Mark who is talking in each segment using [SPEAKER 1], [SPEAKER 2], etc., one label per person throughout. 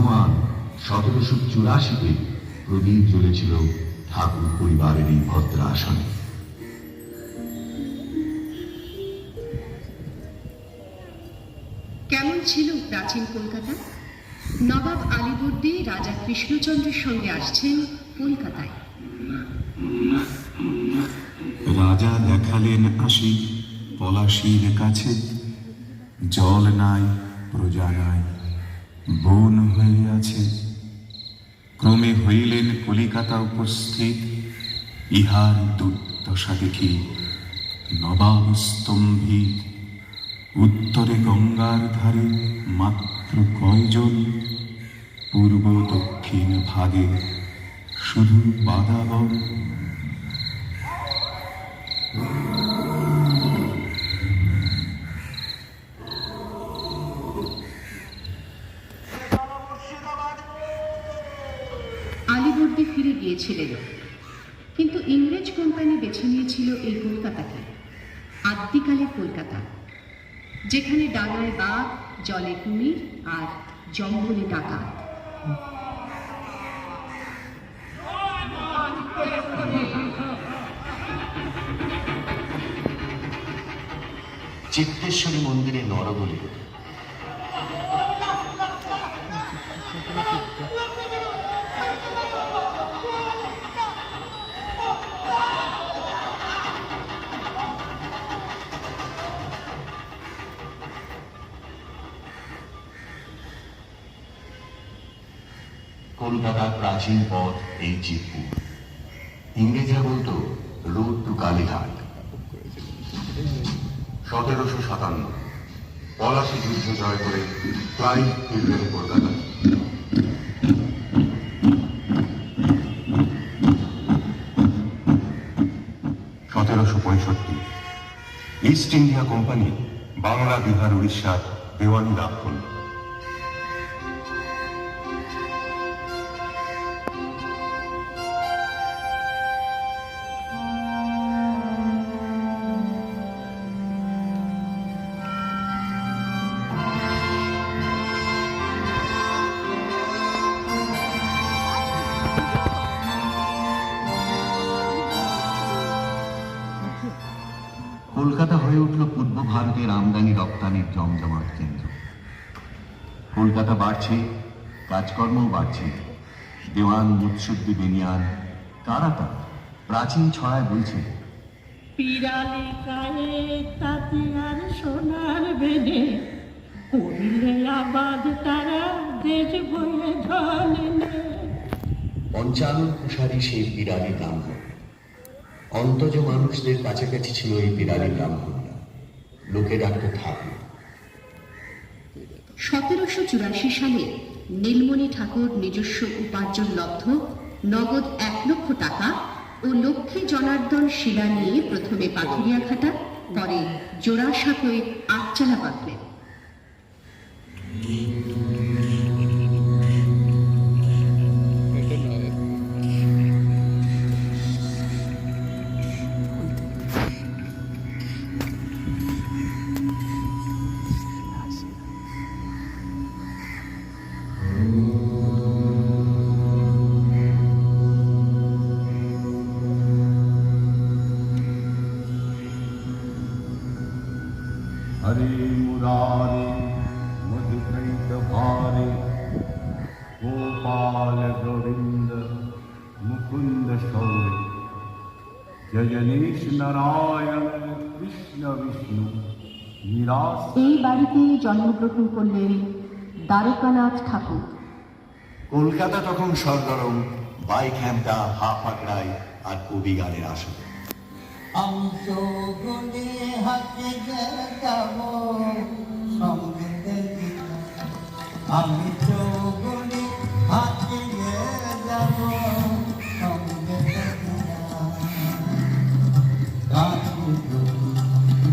[SPEAKER 1] অনুমান 1784-তে প্রদীপ জ্বলেছিল ঠাকুর পরিবারের এই ভদ্রাসনে।
[SPEAKER 2] কেমন ছিল প্রাচীন কলকাতা? নবাব আলীবর্দী রাজা কৃষ্ণচন্দ্রের সঙ্গে আসছেন কলকাতায়।
[SPEAKER 3] রাজা দেখালেন আসি পলাশীর কাছে, জল নাই প্রজা নাই বন হয়ে আছে। ক্রমে হইলেন কলিকাতা উপস্থিত, ইহার দুর্দশা দেখি নবাব স্তম্ভিত। উত্তরে গঙ্গার ধারে মাত্র কয়জন, পূর্ব দক্ষিণ ভাগে শুধু বাদাবন।
[SPEAKER 2] আলীবর্দী ফিরে গিয়েছিলেন, কিন্তু ইংরেজ কোম্পানি বেছে নিয়েছিল এই কলকাতাকে, আদ্যিকালের কলকাতা, যেখানে ডাঙায় বাঘ, জলে কুমির আর জঙ্গলে ডাকাত।
[SPEAKER 1] চিত্তেশ্বরী মন্দিরে নরবলি হতো। কলকাতার প্রাচীন পথ এই চিতপুর। ইংরেজরা বলতো রোড টু কালীঘাট। 1757 পলাশী যুদ্ধ জয় করে ক্লাইভ ফিরলেন Kolkata. 1765 east India company Bangla, Bihar, উড়িষ্যার দেওয়ানি লাভ করল। কলকাতা হয়ে উঠল পূর্ব ভারতের আমদানি রপ্তানির জমজমাট কেন্দ্র। কলকাতা বাড়ছে, কাজকর্মও বাড়ছে। দেওয়ান, মুৎসুদ্দি, বেনিয়ান, কারা তা প্রাচীন ছড়ায় বলছে,
[SPEAKER 4] পিরালি গায়ে তাঁতি আর সোনার বেনে করিলে আবাদ তারা দেশ বয়ে ধনে।
[SPEAKER 1] পঞ্চানন কুশারী সেই বিরালি ব্রাহ্মণ। অন্তজ মানুষদের কাছাকাছি ছিল এই বিরালি ব্রাহ্মণরা। লোকে ডাকত ঠাকুর।
[SPEAKER 2] 1784 সালে নীলমণি ঠাকুর নিজস্ব উপার্জন লব্ধ নগদ 1 লক্ষ টাকা ও লক্ষ্মী জনার্দন শিলা নিয়ে প্রথমে পাথুরিয়াঘাটা, পরে জোড়াসাঁকোয় আটচালা বাঁধলেন।
[SPEAKER 5] हरे मुरारे मधुकैत भारे गोपाल गोविंद मुकुंद शौर्य जजनीश नारायण कृष्ण विष्णु निराश।
[SPEAKER 2] এই বাড়িতে জন্মগ্রহণ করলেন দ্বারকানাথ ঠাকুর।
[SPEAKER 1] কলকাতা তখন সরগরম বাইখ্যামটা, হাফাকড়াই আর কবি গানের আসন।
[SPEAKER 6] আমি তো গুনে হাতে যাব সঙ্গে, আমি তো গুনে হাতে যাব সঙ্গে।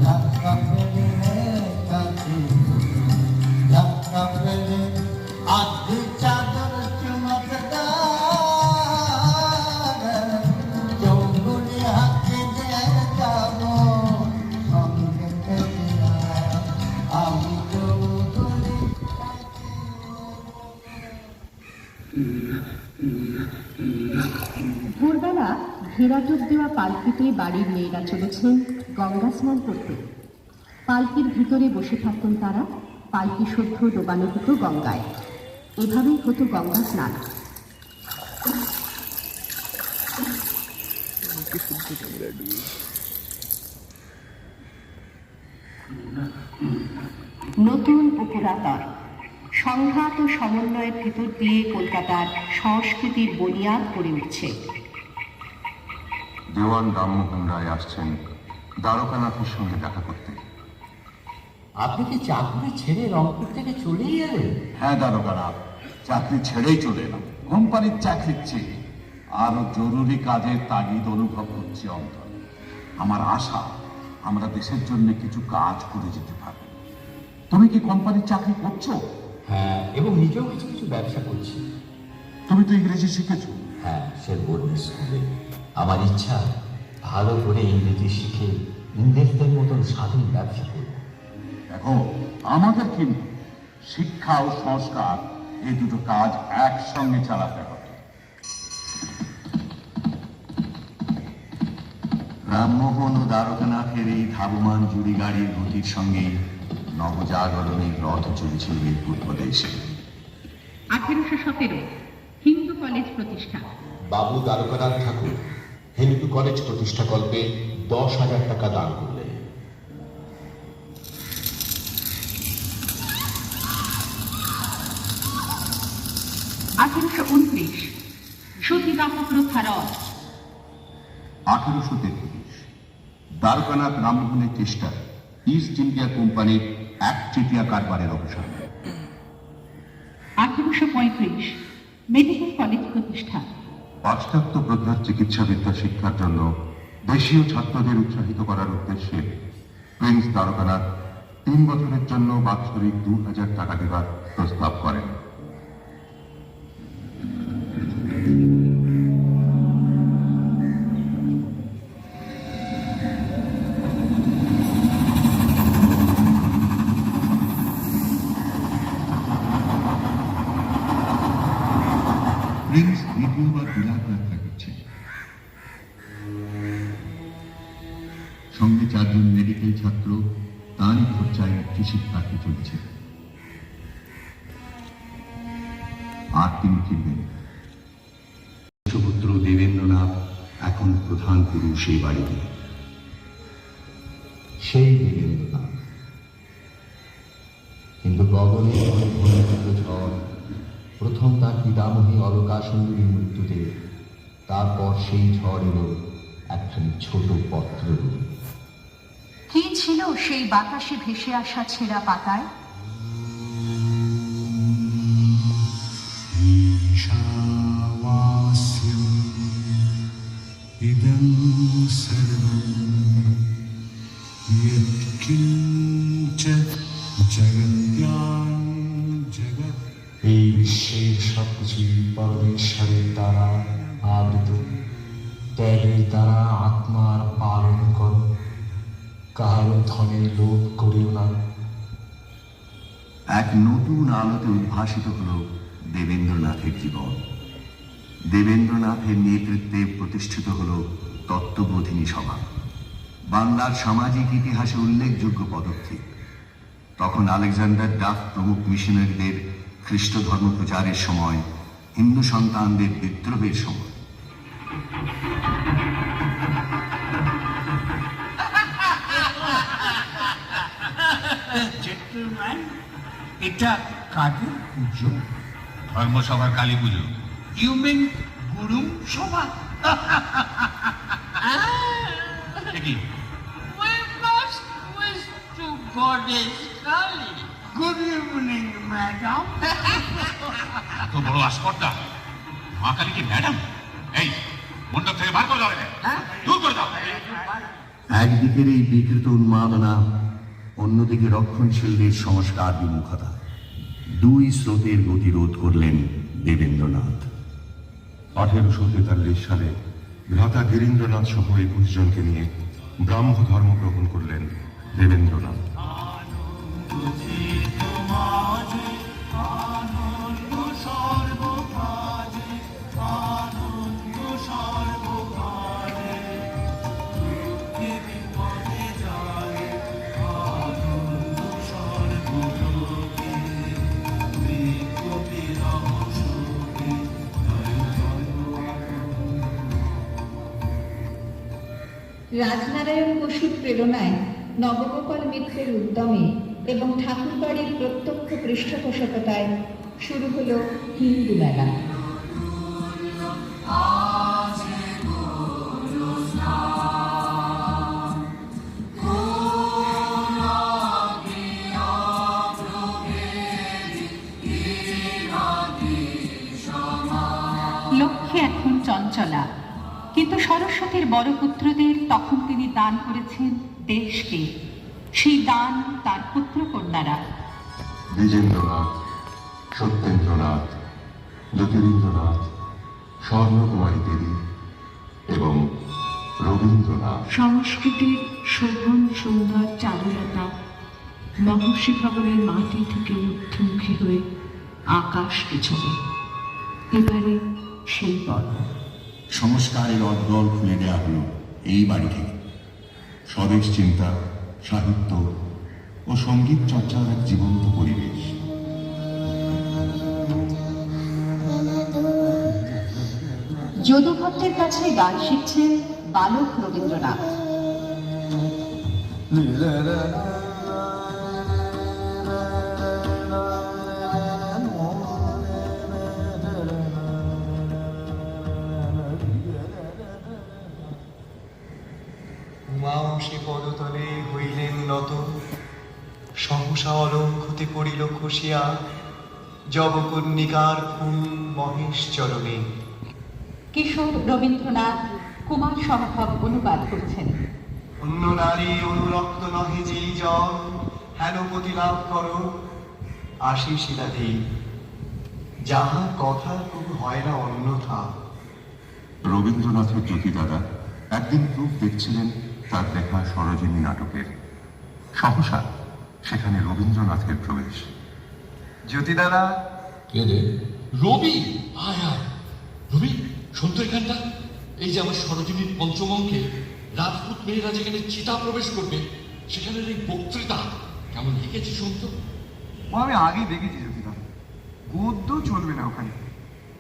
[SPEAKER 6] ধাক্কা ফেলে কাছে ধাক্কা ফেলে আধি চাদর চুমক
[SPEAKER 2] ভোরবেলা ঘেরাটোপ দেওয়া পালকিতে বাড়ির মেয়েরা চলেছেন গঙ্গা স্নান করতে। পালকির ভিতরে বসে থাকতেন তারা, পালকি শুদ্ধ ডোবানো হতো গঙ্গায়। এভাবেই হতো গঙ্গা স্নান। নতুন ও পুরাতন সংঘাত ও সমন্বয়ের ভেতর দিয়ে কলকাতার সংস্কৃতির বুনিয়াদ গড়ে উঠছে।
[SPEAKER 3] দেওয়ান রামমোহন রায় আসছেন দ্বারকানাথের সঙ্গে দেখা করতে।
[SPEAKER 6] আপনি কি চাকরি ছেড়ে রংপুর থেকে চলেই এলেন?
[SPEAKER 7] হ্যাঁ দারোগানাথ, চাকরি ছেড়েই চলে এলাম। কোম্পানির চাকরির চেয়ে আরো জরুরি কাজের তাগিদ অনুভব করছি অন্তরে। আমার আশা আমরা দেশের জন্য কিছু কাজ করে যেতে পারব। তুমি কি কোম্পানির চাকরি করছো?
[SPEAKER 6] হ্যাঁ, এবং নিজেও কিছু কিছু ব্যবসা করছি।
[SPEAKER 7] তুমি তো ইংরেজি শিখেছো?
[SPEAKER 6] হ্যাঁ, সে বোর্ডের স্কুলে। আমার ইচ্ছা ভালো করে ইংরেজি শিখে ইংরেজদের মতন স্বাধীন ব্যবসা করব।
[SPEAKER 7] দেখো, আমাদের কিন্তু শিক্ষা ও সংস্কার এই দুটো কাজ একসঙ্গে চালাতে হবে।
[SPEAKER 1] রামমোহন ও দ্বারকানাথের এই ধাবমান জুড়ি গাড়ির গতির সঙ্গে নবজাগরণের রথ চলছিল বীরপুর প্রদেশে।
[SPEAKER 2] 1817 হিন্দু কলেজ প্রতিষ্ঠা।
[SPEAKER 8] বাবু দ্বারকানাথ ঠাকুর হিন্দু কলেজ প্রতিষ্ঠাকল্পে 10,000 টাকা দান করলেন।
[SPEAKER 2] 1829 সতীদাহ প্রথা রদ।
[SPEAKER 7] 1833 দ্বারকানাথ রামমোহনের চেষ্টায় ইস্ট ইন্ডিয়া কোম্পানির 1/3 কারবারের অবসান।
[SPEAKER 2] 1835 মেডিকেল কলেজ প্রতিষ্ঠা।
[SPEAKER 3] পাশ্চাত্য প্রজ্ঞার চিকিৎসাবিদ্যা শিক্ষার জন্য দেশীয় ছাত্রদের উৎসাহিত করার উদ্দেশ্যে প্রিন্স দ্বারকানাথ 3 বছরের জন্য বাৎসরিক 2,000 টাকা দেবার প্রস্তাব করেন। প্রিন্স দ্বিতীয়বার বিলাত যাত্রা করছেন। সঙ্গে 4 জন মেডিকেল ছাত্র তারই খরচায় উচ্চশিক্ষার্থী চলেছে। আর তিনি ফিরবেন।
[SPEAKER 1] সুপুত্র দেবেন্দ্রনাথ এখন প্রধান পুরুষ এই বাড়িতে।
[SPEAKER 6] সেই দেবেন্দ্রনাথ, কিন্তু গগনে ভয়ানক ঝড় প্রথম তার পিতামহী অলকা সুন্দরীর মৃত্যুতে, তারপর সেই ঝড় এলো একখানি ছোট পত্র।
[SPEAKER 2] কি ছিল সেই বাতাসে ভেসে আসা ছেঁড়া পাতায়?
[SPEAKER 3] ইদং সর্বং ইয়ৎকিঞ্চ জগত্যাং জগৎ।
[SPEAKER 6] এই বিশ্বের সবকিছুই পরমেশ্বরের দ্বারা আবৃত। ত্যাগের দ্বারা আত্মার পালন করো, কাহার ধনের লোভ করিও না।
[SPEAKER 1] এক নতুন আলোতে উদ্ভাসিত হল দেবেন্দ্রনাথের জীবন। দেবেন্দ্রনাথের নেতৃত্বে প্রতিষ্ঠিত হল তত্ত্ববোধিনী সভা, বাংলার সামাজিক ইতিহাসে উল্লেখযোগ্য পদক্ষেপ। তখন আলেকজান্ডার ডাফ প্রমুখ মিশনারিদের খ্রিস্ট ধর্ম প্রচারের সময়, হিন্দু সন্তানদের বিদ্রোহের সময়।
[SPEAKER 5] জেন্টলম্যান, এটা কাদের পুজো?
[SPEAKER 7] ধর্মসভার কালী পুজো।
[SPEAKER 5] ইউ মিন গুরুং সভা?
[SPEAKER 7] কি
[SPEAKER 4] We must wish to Goddess Kali.
[SPEAKER 5] Good evening madam.
[SPEAKER 7] এত বড় আস্পর্ধা? মা কালী কি ম্যাডাম? এই মণ্ডপ থেকে বার করে দাও এদের। দূর করে দাও।
[SPEAKER 1] একদিকের এই বিকৃত উন্মাদনা, অন্যদিকে রক্ষণশীলদের সংস্কার বিমুখতা, দুই স্রোতের গতিরোধ করলেন দেবেন্দ্রনাথ।
[SPEAKER 3] 1843 সালে ভ্রাতা গিরীন্দ্রনাথ সহ 21 জনকে নিয়ে ব্রাহ্ম ধর্ম গ্রহণ করলেন দেবেন্দ্রনাথ।
[SPEAKER 6] সর্বভা
[SPEAKER 9] রাজনারায়ণ বসুর প্রেরণায় নবগোপাল মিত্রের উদ্যমে এবং ঠাকুরবাড়ির প্রত্যক্ষ পৃষ্ঠপোষকতায় শুরু হলো হিন্দু মেলা।
[SPEAKER 2] লক্ষ্মী এখন চঞ্চলা, কিন্তু সরস্বতীর বড় পুত্রদের তখন তিনি দান করেছেন দেশকে। সেই দান তার পুত্র কন্যারা
[SPEAKER 3] দ্বিজেন্দ্রনাথ, সত্যেন্দ্রনাথ, জ্যোতিরিন্দ্রনাথ, স্বর্ণকুমারী দেবী এবং রবীন্দ্রনাথ।
[SPEAKER 10] সংস্কৃতির শোভন সুন্দর চারুলতা মহর্ষি ভবনের মাটি থেকে ঊর্ধ্বমুখী হয়ে আকাশকে ছোঁয়ে। এবারে সেই পর্ব।
[SPEAKER 1] সংস্কারের অদ্দল খুলে দেওয়া হলো এই বাড়ি থেকে। স্বদেশ চিন্তা, সাহিত্য ও সঙ্গীত চর্চার এক জীবন্ত পরিবেশ।
[SPEAKER 2] যদু ভট্টের কাছে গান শিখছেন বালক রবীন্দ্রনাথ।
[SPEAKER 11] উমাংশী পদতলে হইলেন নত, সহসা অলঙ্ঘতে পড়িল খসিয়া জবকন্যিকার ফুল মহেশ চরণে।
[SPEAKER 2] কিশোর রবীন্দ্রনাথ কুমার সম্ভব অনুবাদ করছেন।
[SPEAKER 11] অন্য নারী অনুরক্ত নহে যেই জল, হেন প্রতি লাভ করো আশি শিলাধি, যাহার কথা খুব হয় না অন্যথা।
[SPEAKER 3] রবীন্দ্রনাথের জ্যোতি দাদা একদিন রূপ দেখছিলেন তার লেখা সরোজিনী নাটকের। সহসা সেখানে রবীন্দ্রনাথের প্রবেশ।
[SPEAKER 11] জ্যোতি দাদা,
[SPEAKER 8] কে রে? রবি, আয় আয়। রবি, শোন তো এখানটা। এই যে আমার সরোজিনীর পঞ্চম অঙ্কে রাজপুত মেয়েরা যেখানে চিতা প্রবেশ করবে, সেখানের এই বক্তৃতা কেমন লিখেছি শোন তো।
[SPEAKER 11] আমি আগেই দেখেছি জ্যোতি দাদা, গদ্য চলবে না ওখানে,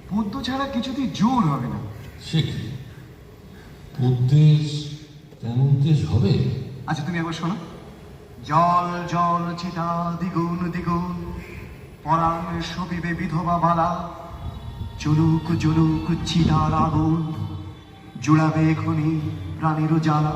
[SPEAKER 11] পদ্য ছাড়া কিছুতেই জোর হবে না।
[SPEAKER 8] সে কি পদ্মের তেমন তেজ হবে?
[SPEAKER 11] আচ্ছা তুমি একবার শোনো। জল জল চিতা দ্বিগুণ দ্বিগুণ, পরাণ সবিবে বিধবা বালা, জুলুক জুলুক চিতার আগুন, জুড়াবে এখনই প্রাণের জ্বালা।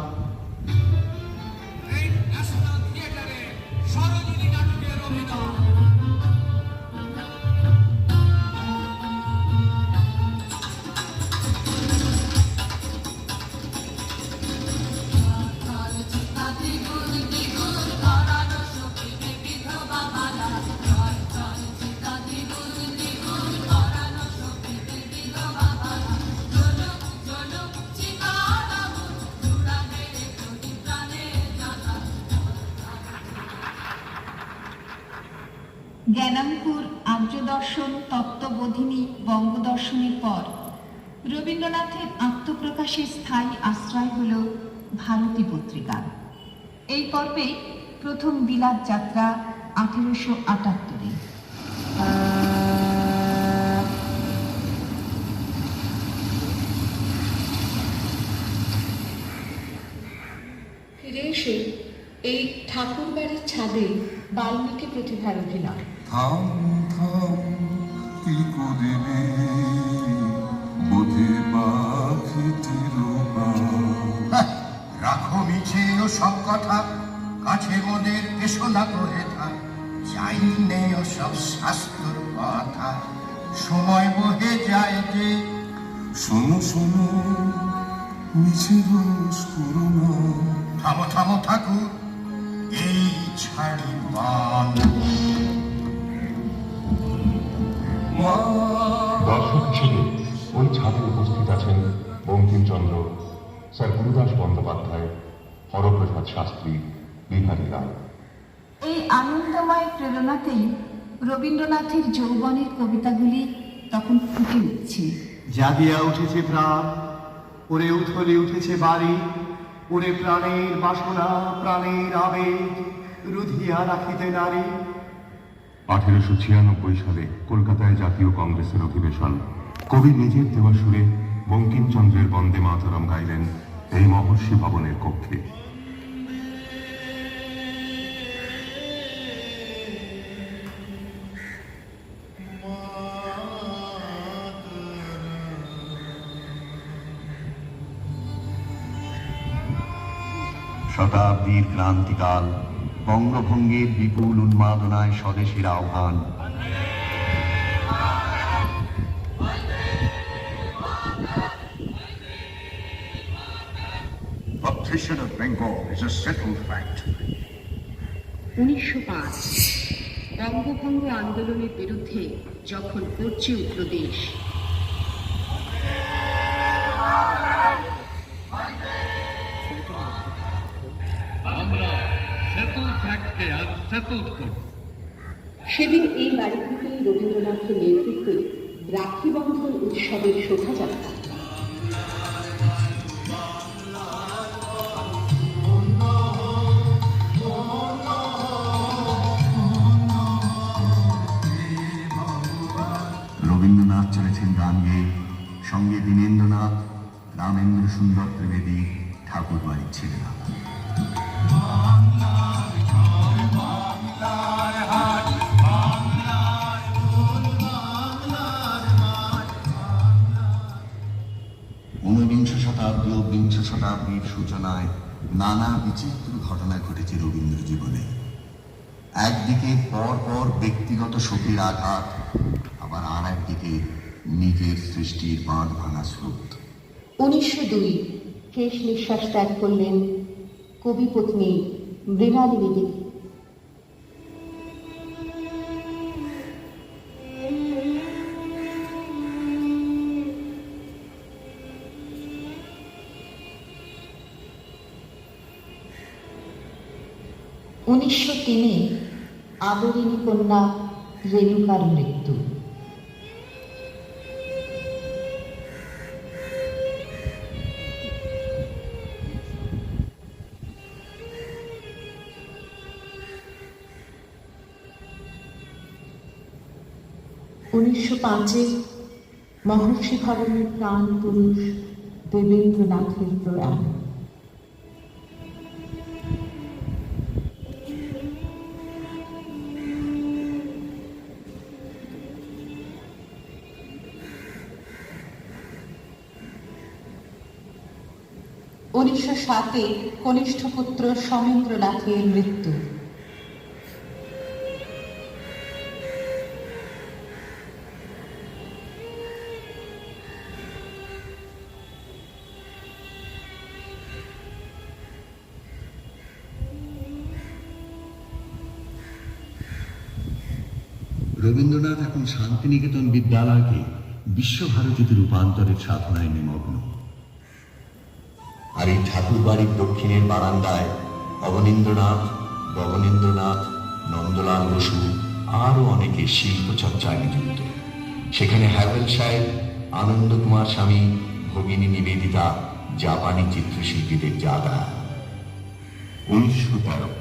[SPEAKER 9] জ্ঞানাঙ্কুর আর্যদর্শন তত্ত্ববোধিনী বঙ্গদর্শনের পর রবীন্দ্রনাথের আত্মপ্রকাশের স্থায়ী আশ্রয় হল ভারতী পত্রিকা। এই পর্বে প্রথম বিলাত যাত্রা 1878-এ। ফিরে এসে এই ঠাকুর বাড়ির ছাদে বাল্মীকি প্রতিভার অভিনয়।
[SPEAKER 3] থাম থাম কি করিবে বোধে পাখিটির
[SPEAKER 5] রাখো মিছে ও সব কথা, কাছে মোদের এসো না করে থাক, চাই নেই ও সব শাস্ত্র কথা, সময় বহে যায় যে।
[SPEAKER 3] শোনো শোনো মিছে রোষ করো না।
[SPEAKER 5] থামো থামো ঠাকুর, এই ছাড়ি বান।
[SPEAKER 3] দর্শক হিসেবে ওই ছাদে উপস্থিত আছেন বঙ্কিমচন্দ্র, স্যার গুরুদাস বন্দ্যোপাধ্যায়, হরপ্রসাদ শাস্ত্রী, বিহারী রায়।
[SPEAKER 9] এই আনন্দময় প্রেরণাতেই রবীন্দ্রনাথের যৌবনের কবিতাগুলি তখন ফুটে উঠছে।
[SPEAKER 11] জাগিয়া উঠেছে প্রাণ, ওরে উথলে উঠেছে বাড়ি, ওরে প্রাণের বাসনা প্রাণের আবেগ রুধিয়া রাখিতে নারী।
[SPEAKER 3] 1896 সালে কলকাতায় জাতীয় কংগ্রেসের অধিবেশন। কবি নিজের দেওয়া সুরে বঙ্কিমচন্দ্রের বন্দে মাতরম গাইলেন এই মহর্ষি ভবনের কক্ষে।
[SPEAKER 1] শতাব্দীর ক্রান্তিকাল, বঙ্গভঙ্গের বিপুল উন্মাদনায় স্বদেশীর আহ্বান।
[SPEAKER 5] Partition of Bengal is a settled fact.
[SPEAKER 2] 1905 বঙ্গভঙ্গ আন্দোলনের বিরুদ্ধে যখন গর্জে উঠল দেশ,
[SPEAKER 8] আমরা সেটল ফ্যাক্টকে আনসেটল করব।
[SPEAKER 2] সেদিন এই বাড়ি থেকেই রবীন্দ্রনাথের নেতৃত্বে রাখি বন্ধন উৎসবের শোভাযাত্রা।
[SPEAKER 1] রবীন্দ্রনাথ চলেছেন গান গেয়ে, সঙ্গে দীনেন্দ্রনাথ, রামেন্দ্র সুন্দর ত্রিবেদী, ঠাকুর বাড়ির ছেলেরা। ঊনবিংশ শতাব্দী ও বিংশ শতাব্দীর সূচনায় নানা বিচিত্র ঘটনা ঘটেছে রবীন্দ্র জীবনে। একদিকে পর পর ব্যক্তিগত শোকের আঘাত, আবার আর একদিকে নিজের সৃষ্টির বাঁধ ভাঙা স্রোত।
[SPEAKER 2] 1902 শেষ নিঃশ্বাস ত্যাগ করলেন কবি পত্নী মৃণালিনী দেবী।
[SPEAKER 9] তিনি আদরিণী কন্যা রেণুকার মৃত্যু। মহর্ষি ভবনের প্রাণ পুরুষ দেবেন্দ্রনাথের প্রয়াণ। কনিষ্ঠ পুত্র সমেন্দ্রনাথের মৃত্যু।
[SPEAKER 1] রবীন্দ্রনাথ এখন শান্তিনিকেতন বিদ্যালয়কে বিশ্বভারতীতে রূপান্তরের সাধনায় নিমগ্ন। আর এই ঠাকুর বাড়ির দক্ষিণের বারান্দায় অবনীন্দ্রনাথ, গগনেন্দ্রনাথ, নন্দলাল বসু আরও অনেকে শিল্পচর্চায় নিযুক্ত। সেখানে হ্যাভেল সাহেব, আনন্দ কুমার স্বামী, ভগিনী নিবেদিতা, জাপানি চিত্রশিল্পীদের জাদা।
[SPEAKER 3] 1913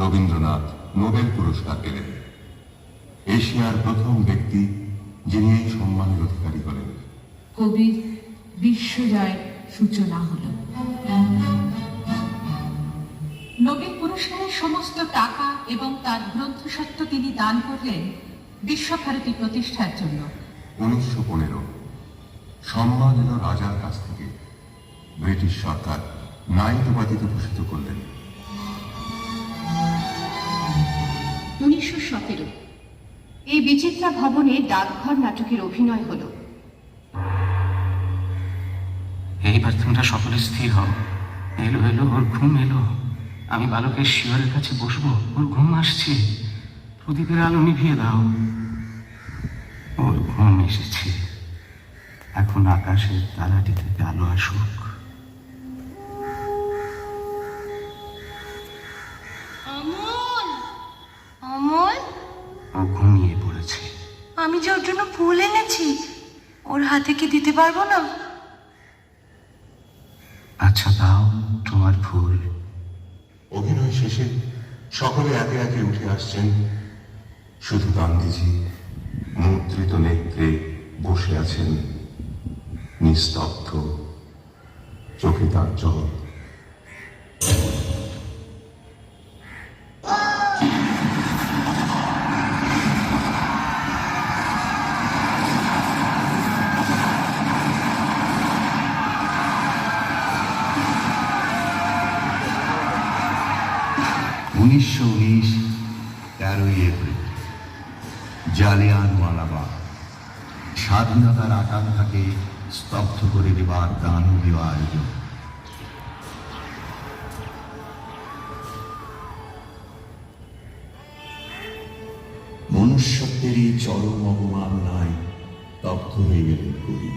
[SPEAKER 3] রবীন্দ্রনাথ নোবেল পুরস্কার পেলেন। এশিয়ার প্রথম ব্যক্তি যিনি এই সম্মানের অধিকারী হলেন।
[SPEAKER 10] কবির বিশ্বজয় সূচনা হল। নোবেল পুরস্কারের সমস্ত টাকা এবং তার গ্রন্থস্বত্ব তিনি দান করলেন বিশ্বভারতী প্রতিষ্ঠার জন্য।
[SPEAKER 3] 1915 সম্মান এলো রাজার কাছ থেকে। ব্রিটিশ সরকার নাইট উপাধিতে ভূষিত করলেন।
[SPEAKER 2] 1917 এই বিচিত্রা ভবনে ডাকঘর নাটকের অভিনয় হলো।
[SPEAKER 12] এইবার তোমরা সকলে স্থির হও। এলো এলো, ওর ঘুম এলো। আমি বালকের শিয়রের কাছে বসবো, ওর ঘুম আসছে। প্রদীপের আলো নিভিয়ে দাও। ওর ঘুম এসেছে। এখন আকাশের তারাটি থেকে আলো আসুক।
[SPEAKER 4] অমল, অমল,
[SPEAKER 12] ও ঘুমিয়ে পড়েছে।
[SPEAKER 4] আমি যে ওর জন্য ফুল এনেছি, ওর হাতে কি দিতে পারবো না?
[SPEAKER 12] আচ্ছা দাও তোমার ফুল।
[SPEAKER 3] অভিনয় শেষে সকলে একে একে উঠে আসছেন। শুধু গান্ধীজি মুদ্রিত নেত্রে বসে আছেন নিস্তব্ধ। চোখে তার জল।
[SPEAKER 1] উনিশশো 13 এপ্রিল, জালিয়ানওয়ালাবাগ। স্বাধীনতার আকাঙ্ক্ষাকে স্তব্ধ করে দেবার দানবীয় আয়োজন। মনুষ্যত্বেরই চরম অবমাননায় স্তব্ধ হয়ে গেলেন কবি।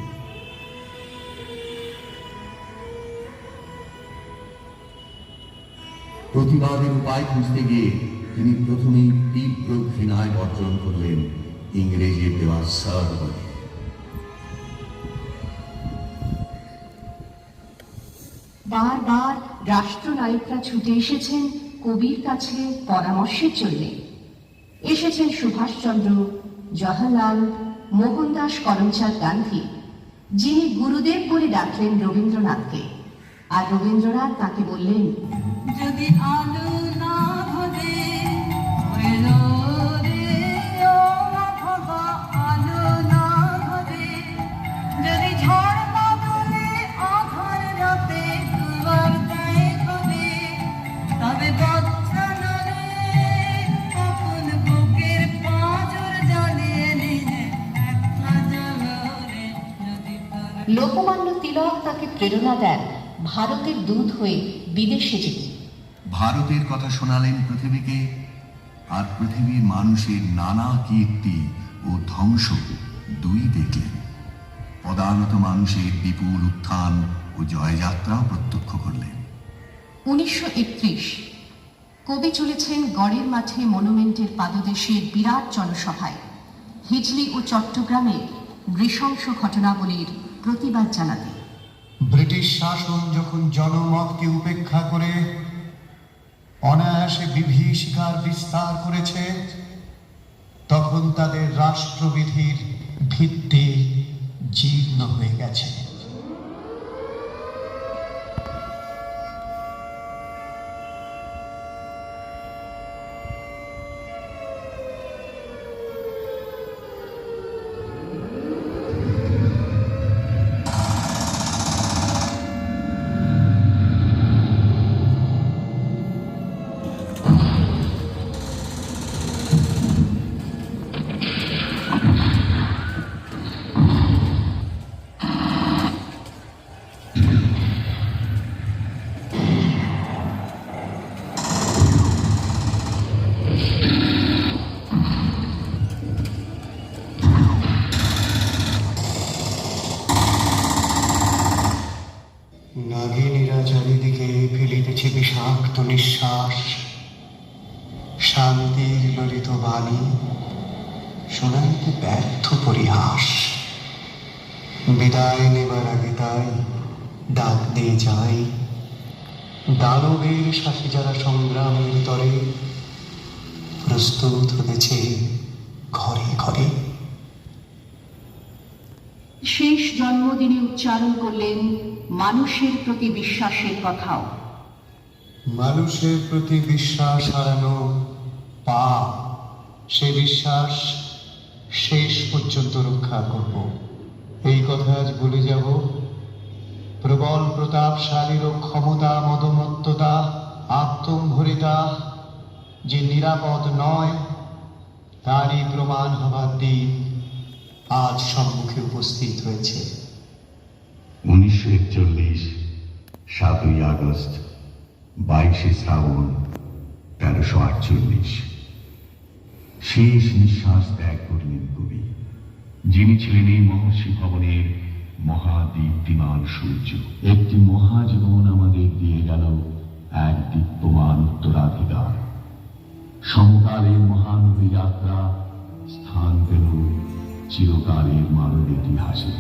[SPEAKER 1] প্রতিবাদের উপায় খুঁজতে গিয়ে তিনি প্রথমেই তীব্র ঘৃণায় বর্জন করলেন ইংরেজির দেওয়া স্যার বলে।
[SPEAKER 2] বারবার রাষ্ট্রনায়করা ছুটে এসেছেন কবির কাছে পরামর্শের জন্য। এসেছেন সুভাষচন্দ্র, জওহরলাল, মোহনদাস করমচাঁদ গান্ধী, যিনি গুরুদেব বলে ডাকলেন রবীন্দ্রনাথকে। আর রবীন্দ্রনাথ তাকে বললেন,
[SPEAKER 4] যদি আলো না ধরে আলো না ধরে, যদি ঝড় বাদলে আধার রাতে দুয়ার দেয় কবে, তবে বাচ্চা নরে আপন বুকের পাঁজর জ্বালিয়ে নিয়ে একলা জ্বলরে। যদি
[SPEAKER 2] লোকমান্য তিলক তাকে প্রেরণা দেন ভারতের দূত হয়ে বিদেশে যেতে।
[SPEAKER 1] ভারতের কথা শোনালেন পৃথিবীকে, আর পৃথিবীর মানুষের নানা কীর্তি ও ধ্বংস দুই দেখলেন। পদানত মানুষের বিপুল উত্থান ও জয়যাত্রাও প্রত্যক্ষ করলেন।
[SPEAKER 2] 1931 কবি চলেছেন গড়ের মাঠে মনুমেন্টের পাদদেশের বিরাট জনসভায় হিজলি ও চট্টগ্রামের নৃশংস ঘটনাবলীর প্রতিবাদ জানাতে।
[SPEAKER 11] ব্রিটিশ শাসন যখন জনমতকে উপেক্ষা করে অনায়াসে বিভীষিকার বিস্তার করেছে, তখন তাদের রাষ্ট্রবিধির ভিত্তি জীর্ণ হয়ে গেছে। নাগিনীরা চারিদিকে ফেলিতেছে বিষাক্ত নিঃশ্বাস, শান্তির ললিত বাণী শোনাইতে ব্যর্থ পরিহাস। বিদায় নেবার আগে তাই ডাক দিয়ে যাই, দানবের সাথে যারা সংগ্রামের তরে প্রস্তুত হতেছে ঘরে ঘরে।
[SPEAKER 2] শেষ জন্মদিনে উচ্চারণ করলেন মানুষের প্রতি বিশ্বাসের কথাও।
[SPEAKER 11] মানুষের প্রতি বিশ্বাস হারানো পাপ, সে বিশ্বাস শেষ পর্যন্ত রক্ষা করব, এই কথা আজ বলে যাব। প্রবল প্রতাপশালীর ক্ষমতা, মদমত্ততা, আত্মম্ভরিতা যে নিরাপদ নয়, তারই প্রমাণ হবার দিন আজ সম্মুখে উপস্থিত হয়েছে।
[SPEAKER 1] 1941 7 আগস্ট, 22 শ্রাবণ 1348। শেষ নিঃশ্বাস ত্যাগ করলেন কবি, যিনি ছিলেন এই মহর্ষি ভবনের মহাদীপ্তিমান সূর্য। একটি মহাজীবন আমাদের দিয়ে গেল এক দীপ্যমান উত্তরাধিকার। সমকালের মহানবী যাত্রা স্থান পেল চিরকালের মানব ইতিহাসে।